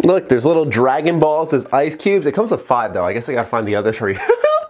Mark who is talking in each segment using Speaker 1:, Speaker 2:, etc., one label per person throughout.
Speaker 1: Look, there's little Dragon Balls, there's ice cubes. It comes with 5 though. I guess I gotta find the other 3.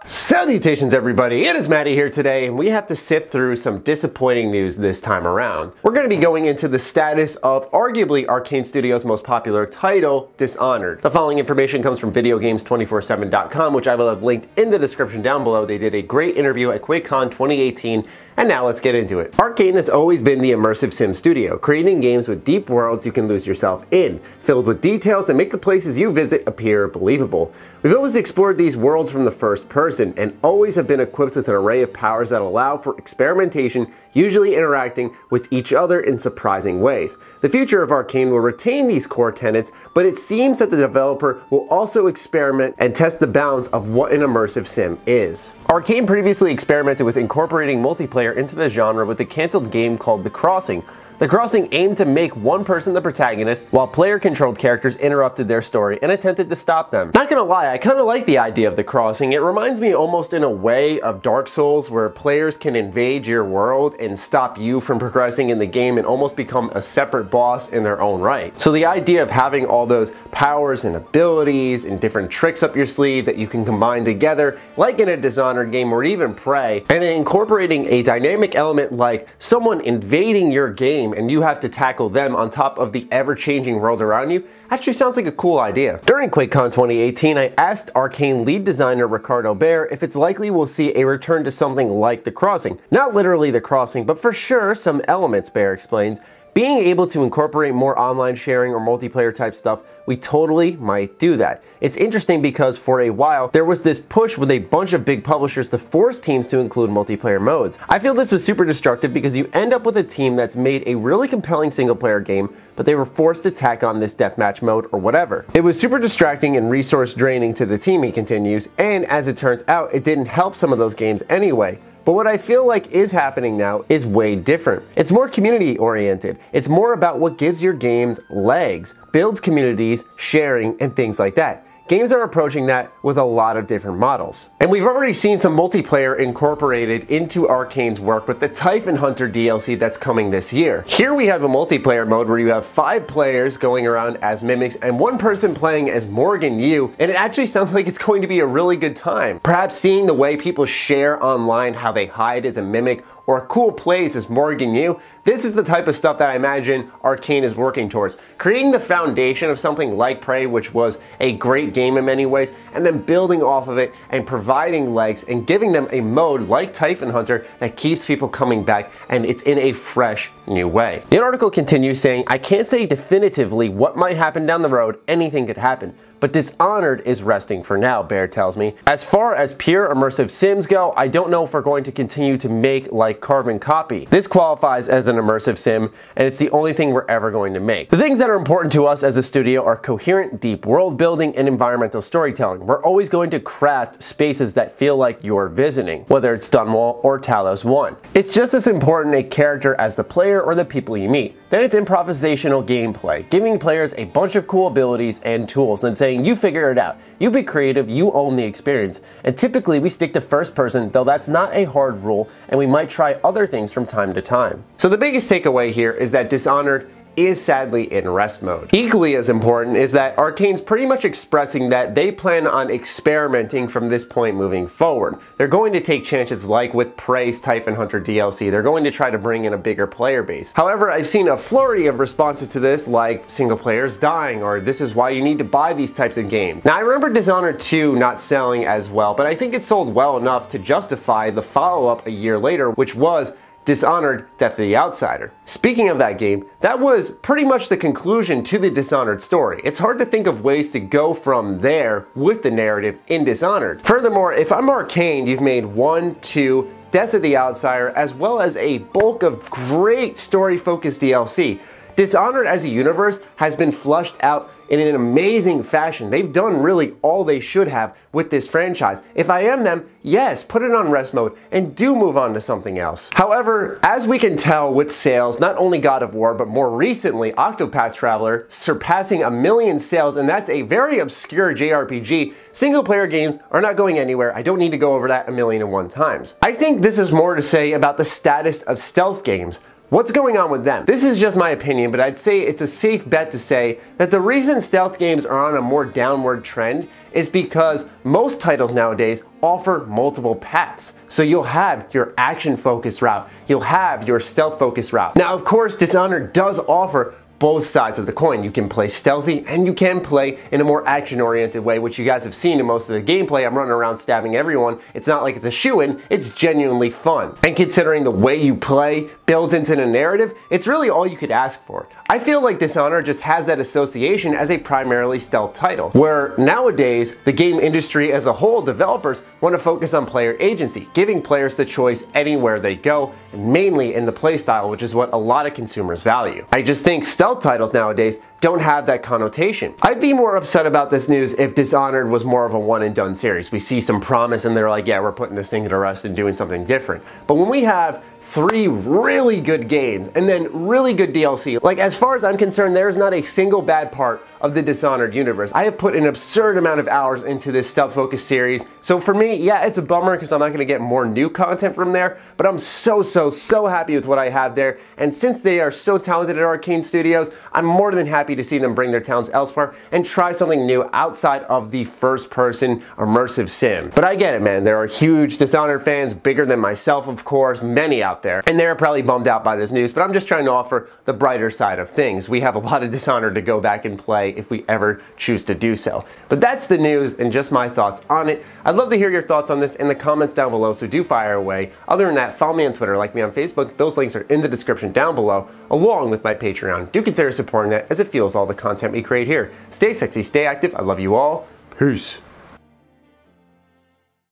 Speaker 1: Salutations everybody, it is Matty here today, and we have to sift through some disappointing news this time around. We're going to be going into the status of arguably Arkane Studios' most popular title, Dishonored. The following information comes from VideoGames247.com, which I will have linked in the description down below. They did a great interview at QuakeCon 2018, and now let's get into it. Arkane has always been the immersive sim studio, creating games with deep worlds you can lose yourself in, filled with details that make the places you visit appear believable. We've always explored these worlds from the first person, and always have been equipped with an array of powers that allow for experimentation, usually interacting with each other in surprising ways. The future of Arkane will retain these core tenets, but it seems that the developer will also experiment and test the balance of what an immersive sim is. Arkane previously experimented with incorporating multiplayer into the genre with a cancelled game called The Crossing. The Crossing aimed to make one person the protagonist, while player-controlled characters interrupted their story and attempted to stop them. Not gonna lie, I kinda like the idea of The Crossing. It reminds me almost in a way of Dark Souls, where players can invade your world and stop you from progressing in the game and almost become a separate boss in their own right. So the idea of having all those powers and abilities and different tricks up your sleeve that you can combine together, like in a Dishonored game or even Prey, and then incorporating a dynamic element like someone invading your game and you have to tackle them on top of the ever-changing world around you, actually sounds like a cool idea. During QuakeCon 2018, I asked Arkane lead designer Ricardo Bear if it's likely we'll see a return to something like The Crossing. Not literally The Crossing, but for sure some elements, Bear explains. Being able to incorporate more online sharing or multiplayer type stuff, we totally might do that. It's interesting because for a while, there was this push with a bunch of big publishers to force teams to include multiplayer modes. I feel this was super destructive because you end up with a team that's made a really compelling single player game, but they were forced to tack on this deathmatch mode or whatever. It was super distracting and resource draining to the team, he continues, and as it turns out, it didn't help some of those games anyway. But what I feel like is happening now is way different. It's more community oriented. It's more about what gives your games legs, builds communities, sharing, and things like that. Games are approaching that with a lot of different models. And we've already seen some multiplayer incorporated into Arkane's work with the Typhon Hunter DLC that's coming this year. Here we have a multiplayer mode where you have 5 players going around as mimics and 1 person playing as Morgan Yu, and it actually sounds like it's going to be a really good time. Perhaps seeing the way people share online how they hide as a mimic or cool plays as Morgan Yu, this is the type of stuff that I imagine Arkane is working towards. Creating the foundation of something like Prey, which was a great game in many ways, and then building off of it and providing legs and giving them a mode like Typhon Hunter that keeps people coming back, and it's in a fresh new way. The article continues saying, I can't say definitively what might happen down the road, anything could happen. But Dishonored is resting for now, Bear tells me. As far as pure immersive sims go, I don't know if we're going to continue to make like Carbon Copy. This qualifies as an immersive sim, and it's the only thing we're ever going to make. The things that are important to us as a studio are coherent, deep world building and environmental storytelling. We're always going to craft spaces that feel like you're visiting, whether it's Dunwall or Talos 1. It's just as important a character as the player or the people you meet. Then it's improvisational gameplay, giving players a bunch of cool abilities and tools and saying, you figure it out. You be creative, you own the experience. And typically we stick to first person, though that's not a hard rule, and we might try other things from time to time. So the biggest takeaway here is that Dishonored is sadly in rest mode. Equally as important is that Arkane's pretty much expressing that they plan on experimenting from this point moving forward. They're going to take chances like with Prey's Typhon Hunter DLC. They're going to try to bring in a bigger player base. However, I've seen a flurry of responses to this like single players dying or this is why you need to buy these types of games. Now I remember Dishonored 2 not selling as well, but I think it sold well enough to justify the follow-up a year later, which was Dishonored, Death of the Outsider. Speaking of that game, that was pretty much the conclusion to the Dishonored story. It's hard to think of ways to go from there with the narrative in Dishonored. Furthermore, if I'm Arkane, you've made 1, 2, Death of the Outsider, as well as a bulk of great story-focused DLC. Dishonored as a universe has been flushed out in an amazing fashion. They've done really all they should have with this franchise. If I am them, yes, put it on rest mode and do move on to something else. However, as we can tell with sales, not only God of War, but more recently Octopath Traveler surpassing 1 million sales, and that's a very obscure JRPG, single player games are not going anywhere. I don't need to go over that 1,000,001 times. I think this is more to say about the status of stealth games. What's going on with them? This is just my opinion, but I'd say it's a safe bet to say that the reason stealth games are on a more downward trend is because most titles nowadays offer multiple paths. So you'll have your action-focused route, you'll have your stealth-focused route. Now, of course, Dishonored does offer both sides of the coin. You can play stealthy and you can play in a more action-oriented way, which you guys have seen in most of the gameplay. I'm running around stabbing everyone. It's not like it's a shoo-in, it's genuinely fun. And considering the way you play builds into the narrative, it's really all you could ask for. I feel like Dishonored just has that association as a primarily stealth title, where nowadays the game industry as a whole, developers want to focus on player agency, giving players the choice anywhere they go, and mainly in the playstyle, which is what a lot of consumers value. I just think stealth titles nowadays don't have that connotation. I'd be more upset about this news if Dishonored was more of a one and done series. We see some promise and they're like, yeah, we're putting this thing to rest and doing something different. But when we have 3 really good games and then really good DLC, like as far as I'm concerned, there's not a single bad part of the Dishonored universe. I have put an absurd amount of hours into this stealth-focused series. So for me, yeah, it's a bummer because I'm not gonna get more new content from there, but I'm so happy with what I have there. And since they are so talented at Arkane Studios, I'm more than happy to see them bring their talents elsewhere and try something new outside of the first-person immersive sim. But I get it, man. There are huge Dishonored fans, bigger than myself, of course, many out there, and they're probably bummed out by this news, but I'm just trying to offer the brighter side of things. We have a lot of Dishonored to go back and play if we ever choose to do so. But that's the news and just my thoughts on it. I'd love to hear your thoughts on this in the comments down below, so do fire away. Other than that, follow me on Twitter, like me on Facebook. Those links are in the description down below, along with my Patreon. Do consider supporting that as it fuels all the content we create here. Stay sexy, stay active. I love you all. Peace.